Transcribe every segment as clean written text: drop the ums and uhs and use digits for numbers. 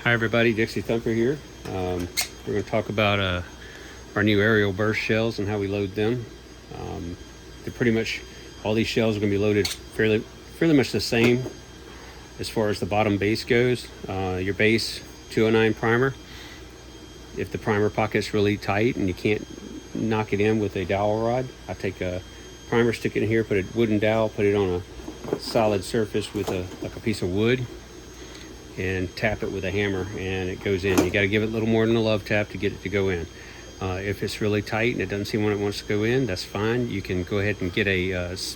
Hi everybody, DixieThumper here. We're going to talk about our new aerial burst shells and how we load them. They're pretty much, all these shells are going to be loaded fairly much the same as far as the bottom base goes. Your base 209 primer. If the primer pocket's really tight and you can't knock it in with a dowel rod, I take a primer, stick it in here, put a wooden dowel, put it on a solid surface with like a piece of wood, and tap it with a hammer and it goes in. You got to give it a little more than a love tap to get it to go in. If it's really tight and it doesn't seem when it wants to go in, that's fine. You can go ahead and get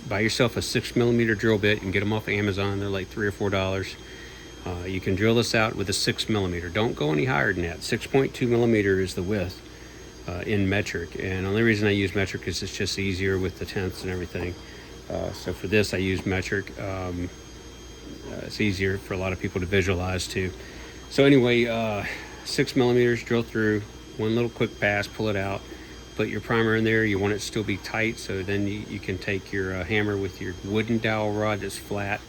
buy yourself a 6mm drill bit. You can get them off Amazon. They're like $3 or $4. You can drill this out with a 6mm. Don't go any higher than that. 6.2mm is the width in metric, and the only reason I use metric is it's just easier with the tenths and everything. So for this I use metric. It's easier for a lot of people to visualize too. So anyway, 6mm, drill through, one little quick pass, pull it out, put your primer in there. You want it to still be tight, so then you can take your hammer with your wooden dowel rod that's flat,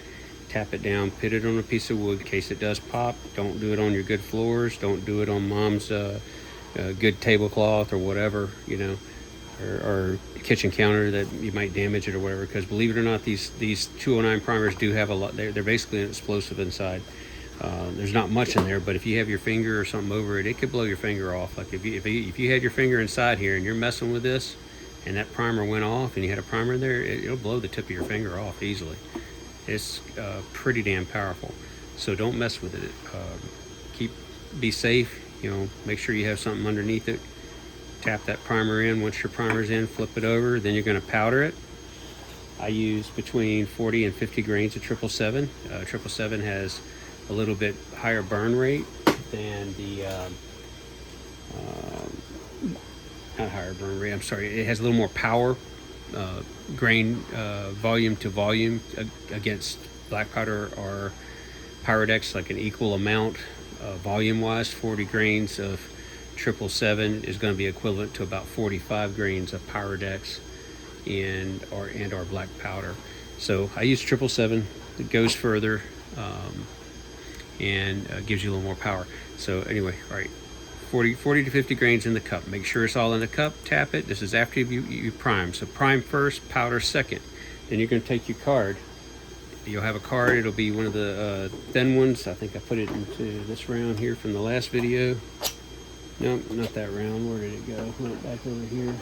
tap it down, put it on a piece of wood in case it does pop. Don't do it on your good floors. Don't do it on mom's good tablecloth or whatever, you know, or kitchen counter that you might damage it or whatever, because believe it or not, these 209 primers do have a lot. They're basically an explosive inside. There's not much in there, but if you have your finger or something over it, it could blow your finger off. Like if you had your finger inside here and you're messing with this and that primer went off and you had a primer in there, it'll blow the tip of your finger off easily. It's pretty damn powerful, so don't mess with it. Be safe, you know, make sure you have something underneath it. Tap that primer in. Once your primer's in, flip it over, then you're going to powder it. I use between 40 and 50 grains of 777. 777 has a little bit higher burn rate than the not higher burn rate, I'm sorry, it has a little more power, grain volume to volume against black powder or Pyrodex, like an equal amount volume wise. 40 grains of 777 is going to be equivalent to about 45 grains of Pyrodex and or black powder. So I use 777. It goes further and gives you a little more power. So anyway, all right, 40 to 50 grains in the cup. Make sure it's all in the cup. Tap it. This is after you prime. So prime first, powder second. Then you're going to take your card. You'll have a card. It'll be one of the thin ones. I think I put it into this round here from the last video. No, not that round. Where did it go? Went back over here.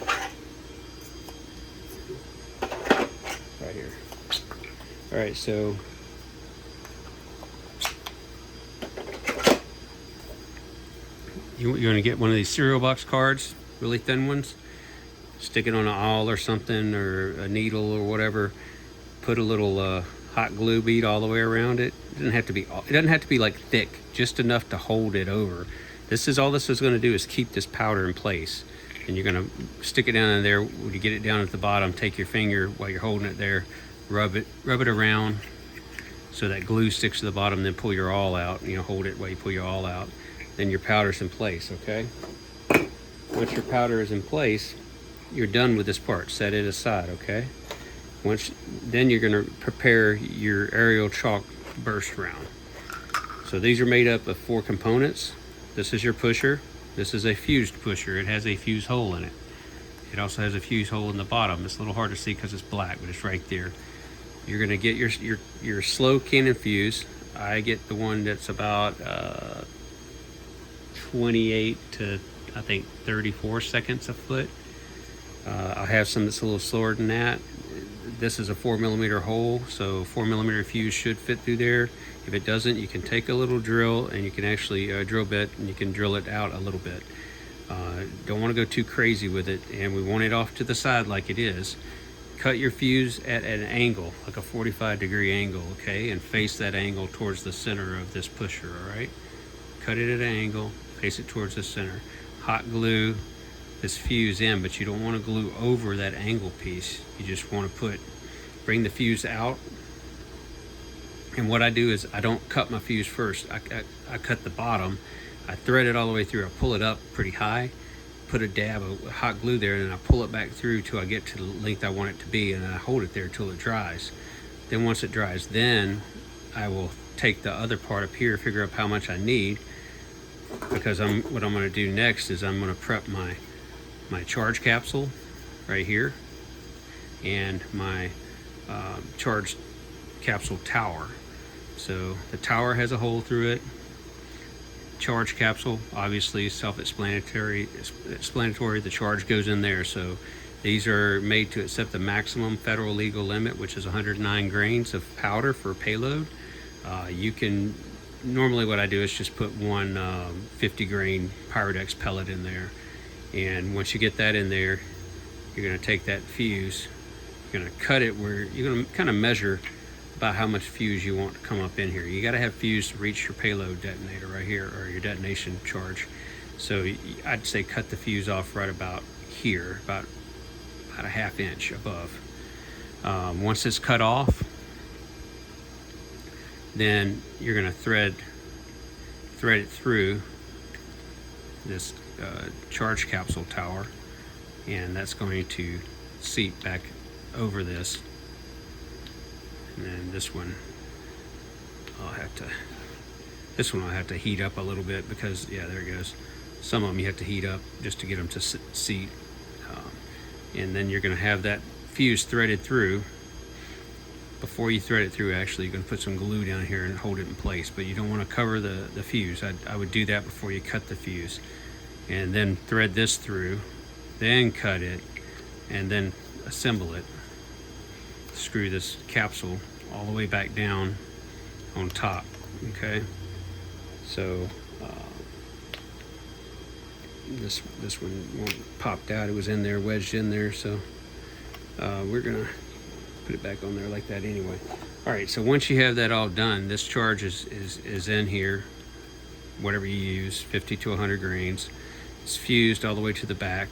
Right here. All right, so you're going to get one of these cereal box cards, really thin ones. Stick it on an awl or something, or a needle or whatever. Put a little hot glue bead all the way around it. It doesn't have to be like thick, just enough to hold it over. All this is going to do is keep this powder in place. And you're going to stick it down in there. When you get it down at the bottom, take your finger while you're holding it there, rub it around so that glue sticks to the bottom, then pull your awl out. You know, hold it while you pull your awl out. Then your powder's in place, okay? Once your powder is in place, you're done with this part. Set it aside, okay? Then you're going to prepare your aerial chalk burst round. So these are made up of 4 components. This is your pusher. This is a fused pusher. It has a fuse hole in it. It also has a fuse hole in the bottom. It's a little hard to see because it's black, but it's right there. You're going to get your slow cannon fuse. I get the one that's about 28 to I think 34 seconds a foot. I have some that's a little slower than that. This is a 4mm hole, so 4mm fuse should fit through there. If it doesn't, you can take a little drill and you can actually drill bit and you can drill it out a little bit. Don't want to go too crazy with it, and we want it off to the side like it is. Cut your fuse at an angle, like a 45-degree angle, okay, and face that angle towards the center of this pusher. All right, cut it at an angle, face it towards the center. Hot glue this fuse in, but you don't want to glue over that angle piece. You just want to bring the fuse out. And what I do is I don't cut my fuse first. I cut the bottom, I thread it all the way through, I pull it up pretty high, put a dab of hot glue there, and then I pull it back through till I get to the length I want it to be, and then I hold it there till it dries. Then once it dries, then I will take the other part up here, figure out how much I need, because what I'm going to do next is I'm going to prep my charge capsule right here and my charge capsule tower. So the tower has a hole through it. Charge capsule, obviously self-explanatory. The charge goes in there. So these are made to accept the maximum federal legal limit, which is 109 grains of powder for payload. You can, normally what I do is just put one 50 grain Pyrodex pellet in there. And once you get that in there, you're going to take that fuse, you're going to cut it where you're going to kind of measure about how much fuse you want to come up in here. You got to have fuse to reach your payload detonator right here, or your detonation charge. So I'd say cut the fuse off right about here, about a ½ inch above. Once it's cut off, then you're going to thread it through this charge capsule tower, and that's going to seat back over this. And then this one I'll have to heat up a little bit, because yeah, there it goes. Some of them you have to heat up just to get them to seat. And then you're going to have that fuse threaded through. Before you thread it through, actually, you're going to put some glue down here and hold it in place, but you don't want to cover the fuse. I would do that before you cut the fuse. And then thread this through, then cut it, and then assemble it. Screw this capsule all the way back down on top. Okay, so this one popped out. It was in there, wedged in there, so we're gonna put it back on there like that anyway. All right, so once you have that all done, this charge is in here, whatever you use, 50 to 100 grains. It's fused all the way to the back.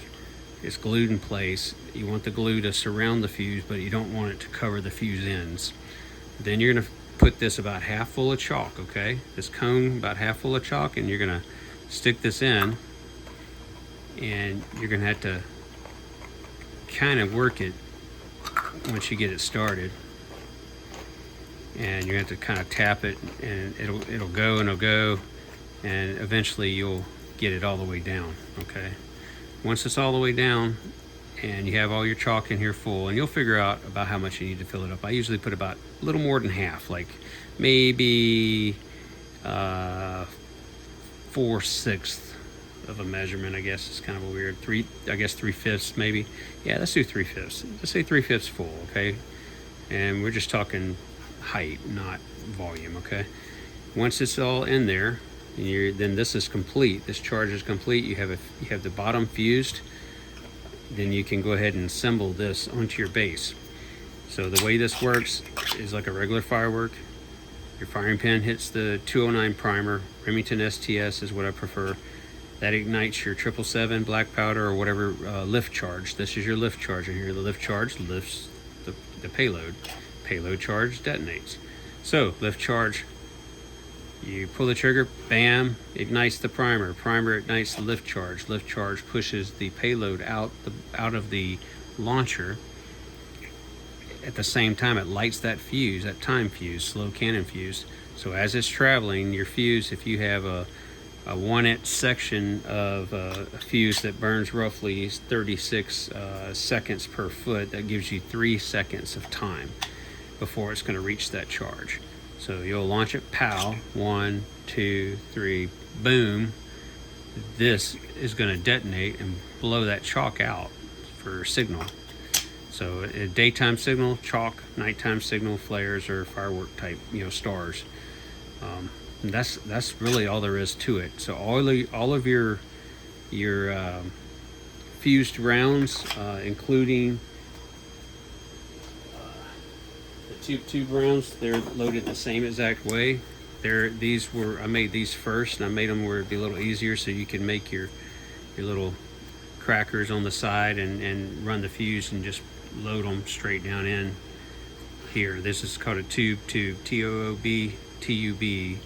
It's glued in place. You want the glue to surround the fuse, but you don't want it to cover the fuse ends. Then you're gonna put this about half full of chalk, okay? This cone about half full of chalk, and you're gonna stick this in, and you're gonna have to kind of work it once you get it started. And you have to kind of tap it, and it'll go and it'll go, and eventually you'll get it all the way down, okay? Once it's all the way down and you have all your chalk in here full, and you'll figure out about how much you need to fill it up. I usually put about a little more than half, like maybe 4/6 of a measurement, I guess. It's kind of a weird, 3/5 maybe. Yeah, let's do 3/5. Let's say 3/5 full, okay? And we're just talking height, not volume, okay? Once it's all in there, then this is complete. This charge is complete. You have the bottom fused. Then you can go ahead and assemble this onto your base. So the way this works is like a regular firework. Your firing pin hits the 209 primer. Remington STS is what I prefer. That ignites your 777 black powder or whatever lift charge. This is your lift charge in here. The lift charge lifts the payload. Payload charge detonates. So lift charge, you pull the trigger, bam, ignites the primer. Primer ignites the lift charge. Lift charge pushes the payload out of the launcher. At the same time, it lights that fuse, that time fuse, slow cannon fuse. So as it's traveling, your fuse, if you have a 1-inch section of a fuse that burns roughly 36 seconds per foot, that gives you 3 seconds of time before it's going to reach that charge. So you'll launch it, pow, 1, 2, 3, boom. This is going to detonate and blow that chalk out for signal. So a daytime signal, chalk; nighttime signal, flares or firework type, stars. That's really all there is to it. So all of your fused rounds, including tube rounds, they're loaded the same exact way. I made these first, and I made them where it'd be a little easier, so you can make your little crackers on the side and run the fuse and just load them straight down in here. This is called a tube, T-O-O-B, T-U-B.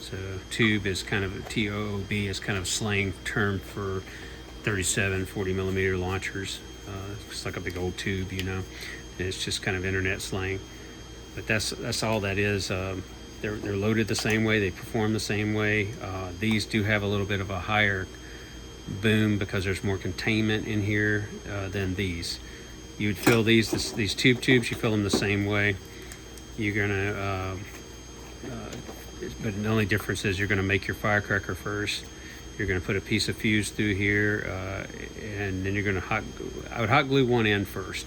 So tube is kind of, T-O-O-B is kind of slang term for 37, 40 millimeter launchers. It's like a big old tube, and it's just kind of internet slang. But that's all that is. they're loaded the same way, they perform the same way. These do have a little bit of a higher boom because there's more containment in here than these. You would fill these tubes, you fill them the same way. You're gonna, but the only difference is you're gonna make your firecracker first. You're gonna put a piece of fuse through here, and then you're gonna I would hot glue one end first.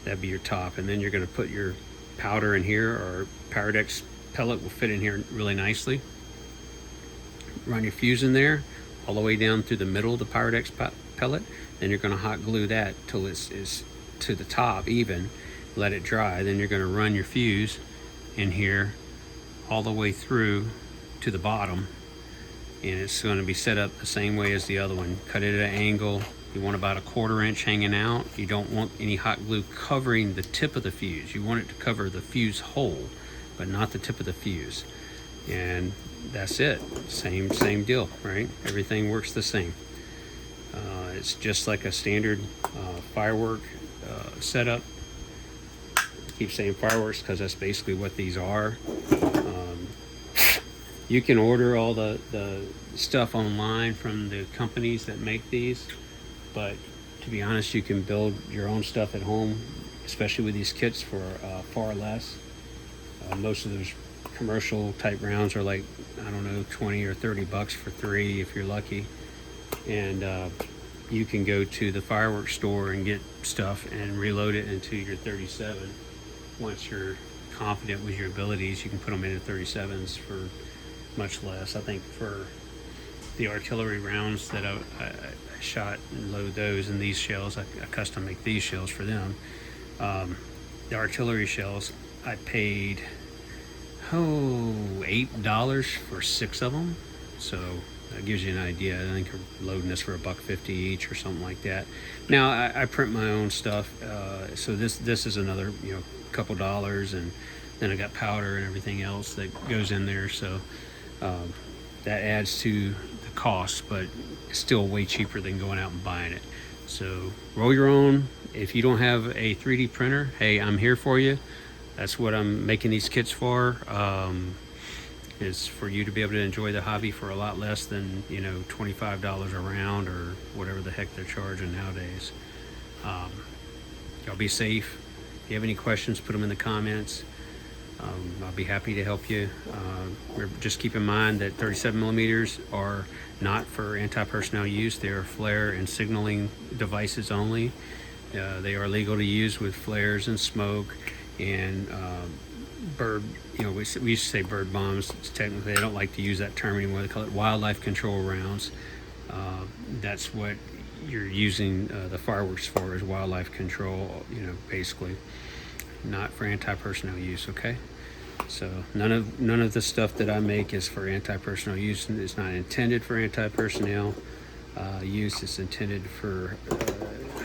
That'd be your top, and then you're gonna put your powder in here, or Pyrex pellet will fit in here really nicely. Run your fuse in there all the way down through the middle of the Pyrex pellet. Then you're gonna hot glue that till it's to the top even. Let it dry. Then you're gonna run your fuse in here all the way through to the bottom, and it's going to be set up the same way as the other one. Cut it at an angle. You want about a 1/4 inch hanging out. You don't want any hot glue covering the tip of the fuse. You want it to cover the fuse hole, but not the tip of the fuse. And that's it. Same deal, right? Everything works the same. It's just like a standard firework setup. I keep saying fireworks because that's basically what these are. You can order all the stuff online from the companies that make these, but to be honest, you can build your own stuff at home, especially with these kits, for far less. Most of those commercial type rounds are like, I don't know, 20 or 30 bucks for 3 if you're lucky. And you can go to the fireworks store and get stuff and reload it into your 37. Once you're confident with your abilities, you can put them into 37s for much less. I think for the artillery rounds that I shot and load those in these shells, I custom make these shells for them. The artillery shells, I paid $8 for 6 of them. So that gives you an idea. I think we're loading this for $1.50 each or something like that. Now I print my own stuff, so this is another couple dollars, and then I got powder and everything else that goes in there. So that adds to the cost, but it's still way cheaper than going out and buying it. So roll your own. If you don't have a 3D printer, hey, I'm here for you. That's what I'm making these kits for. Is for you to be able to enjoy the hobby for a lot less than $25 a round or whatever the heck they're charging nowadays. Y'all be safe. If you have any questions, put them in the comments. I'll be happy to help you. Just keep in mind that 37 millimeters are not for anti-personnel use. They are flare and signaling devices only. They are legal to use with flares and smoke and bird. We used to say bird bombs. Technically, they don't like to use that term anymore. They call it wildlife control rounds. That's what you're using the fireworks for, is wildlife control. Basically, not for anti-personnel use. Okay. So none of the stuff that I make is for anti-personnel use. It's not intended for anti-personnel use. It's intended for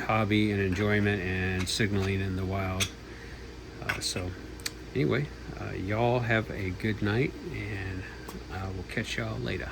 hobby and enjoyment and signaling in the wild. So anyway, y'all have a good night, and I will catch y'all later.